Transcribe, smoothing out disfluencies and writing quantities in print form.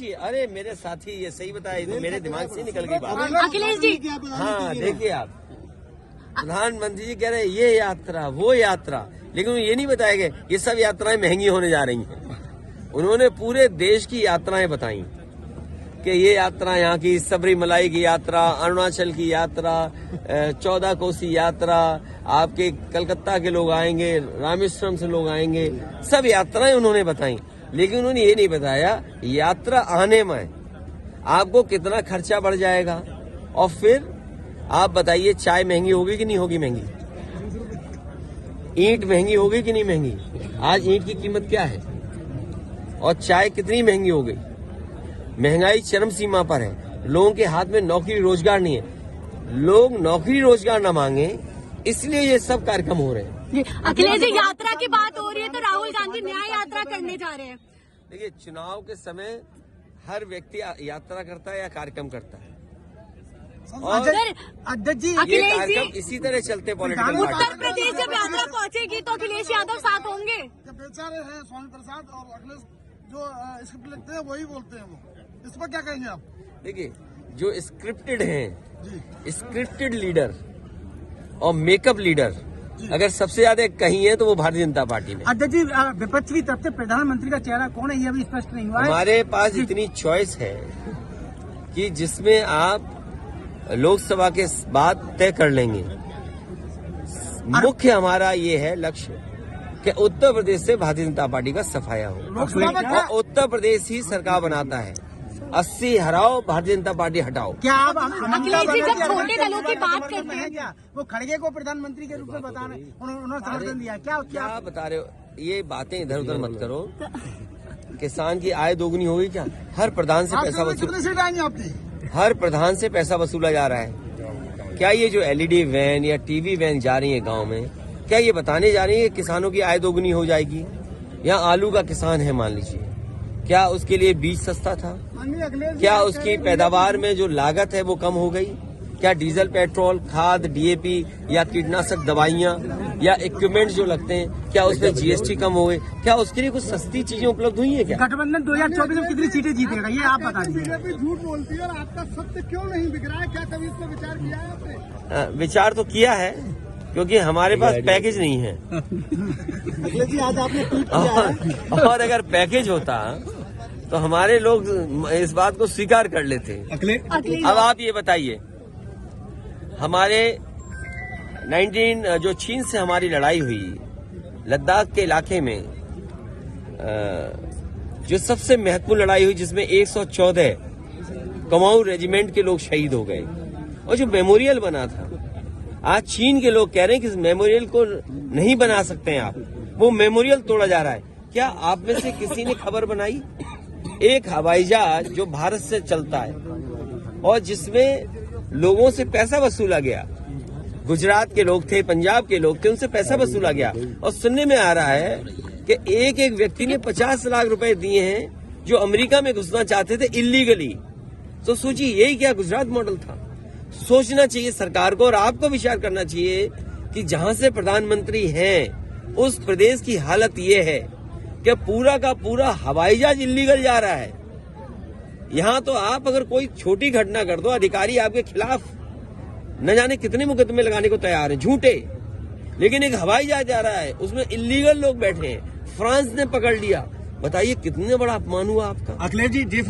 सोचिए, अरे मेरे साथी ये सही बताया, तो मेरे दिमाग से निकल गई बात। अखिलेश जी, हाँ देखिए आप, प्रधानमंत्री जी कह रहे हैं ये यात्रा वो यात्रा, लेकिन ये नहीं बताया गया ये सब यात्राएं महंगी होने जा रही हैं। उन्होंने पूरे देश की यात्राएं बताई कि ये यात्रा यहाँ की सबरीमलाई की यात्रा, अरुणाचल की यात्रा, 14 कोसी यात्रा, आपके कलकत्ता के लोग आएंगे, रामेश्वरम से लोग आएंगे, सब यात्राएं उन्होंने बताई। लेकिन उन्होंने ये नहीं बताया यात्रा आने में आपको कितना खर्चा बढ़ जाएगा। और फिर आप बताइए चाय महंगी होगी कि नहीं होगी महंगी, ईंट महंगी होगी कि नहीं महंगी। आज ईंट की कीमत क्या है और चाय कितनी महंगी हो गई। महंगाई चरम सीमा पर है, लोगों के हाथ में नौकरी रोजगार नहीं है, लोग नौकरी रोजगार न मांगे, इसलिए ये सब कार्यक्रम हो रहे हैं। अखिलेश जी, यात्रा की बात हो रही है तो राहुल गांधी न्याय यात्रा करने जा रहे हैं। देखिए चुनाव के समय हर व्यक्ति यात्रा करता है या कार्यक्रम करता है, और अध्यक्ष जी, ये कार्यक्रम इसी तरह चलते पॉलिटिकल। उत्तर प्रदेश जब यात्रा पहुंचेगी तो अखिलेश यादव साथ होंगे। बेचारे हैं स्वामी प्रसाद और अखिलेश जो स्क्रिप्ट लिखते हैं वही बोलते हैं, वो इस पर क्या कहेंगे आप? देखिए जो स्क्रिप्टेड हैं, स्क्रिप्टेड लीडर और मेकअप लीडर अगर सबसे ज्यादा कहीं है तो वो भारतीय जनता पार्टी में। अध्यक्ष जी, विपक्ष की तरफ से प्रधानमंत्री का चेहरा कौन है ये अभी स्पष्ट नहीं हुआ है। हमारे पास इतनी चॉइस है कि जिसमें आप लोकसभा के बाद तय कर लेंगे। मुख्य हमारा ये है लक्ष्य कि उत्तर प्रदेश से भारतीय जनता पार्टी का सफाया हो, और उत्तर प्रदेश ही सरकार बनाता है। 80 हराओ, भारतीय जनता पार्टी हटाओ। क्या आप अखिलेश जी जब छोटे दलों की बात करते हैं क्या वो खड़गे को प्रधानमंत्री के रूप में बता रहे, उन्होंने समर्थन दिया, क्या बता रहे हो? ये बातें इधर उधर मत करो। किसान की आय दोगुनी होगी क्या? हर प्रधान से पैसा हर प्रधान से पैसा वसूला जा रहा है। क्या ये जो LED वैन या TV वैन जा रही है गांव में, क्या ये बताने जा रही है कि किसानों की आय दोगुनी हो जाएगी? यहाँ आलू का किसान है मान लीजिए, क्या उसके लिए बीज सस्ता था? क्या उसकी पैदावार में जो लागत है वो कम हो गई? क्या डीजल, पेट्रोल, खाद, DAP या कीटनाशक दवाइयाँ या इक्विपमेंट जो लगते हैं, क्या उसमें GST कम हो गई? क्या उसके लिए कुछ सस्ती चीजें उपलब्ध हुई है क्या? गठबंधन 2024 में कितनी सीटें जीतेगा ये आप बता दीजिए। बीजेपी झूठ बोलती है और आपका सत्य क्यों नहीं बिक रहा है? क्या कभी इस पर विचार किया है आपने? विचार तो किया है, क्योंकि हमारे पास पैकेज नहीं है। अखिलेश जी, आज आपने ट्वीट किया है। और अगर पैकेज होता तो हमारे लोग इस बात को स्वीकार कर लेते। अब आप ये बताइए, हमारे 19 जो चीन से हमारी लड़ाई हुई लद्दाख के इलाके में, जो सबसे महत्वपूर्ण लड़ाई हुई जिसमें 114 कुमाऊं रेजिमेंट के लोग शहीद हो गए, और जो मेमोरियल बना था, आज चीन के लोग कह रहे हैं कि इस मेमोरियल को नहीं बना सकते हैं आप, वो मेमोरियल तोड़ा जा रहा है। क्या आप में से किसी ने खबर बनाई? एक हवाई जहाज जो भारत से चलता है और जिसमें लोगों से पैसा वसूला गया, गुजरात के लोग थे, पंजाब के लोग थे, उनसे पैसा वसूला गया, और सुनने में आ रहा है कि एक एक व्यक्ति ने 50 लाख रुपए दिए हैं जो अमेरिका में घुसना चाहते थे इलीगली। तो सोचिए यही क्या गुजरात मॉडल था? सोचना चाहिए सरकार को, और आपको विचार करना चाहिए कि जहां से प्रधानमंत्री हैं उस प्रदेश की हालत ये है कि पूरा का पूरा हवाई जहाज इलीगल जा रहा है। यहां तो आप अगर कोई छोटी घटना कर दो, अधिकारी आपके खिलाफ न जाने कितने मुकदमे लगाने को तैयार हैं, झूठे। लेकिन एक हवाई जहाज जा रहा है, उसमें इलीगल लोग बैठे हैं, फ्रांस ने पकड़ लिया। बताइए कितने बड़ा अपमान हुआ आपका। अखिलेश जी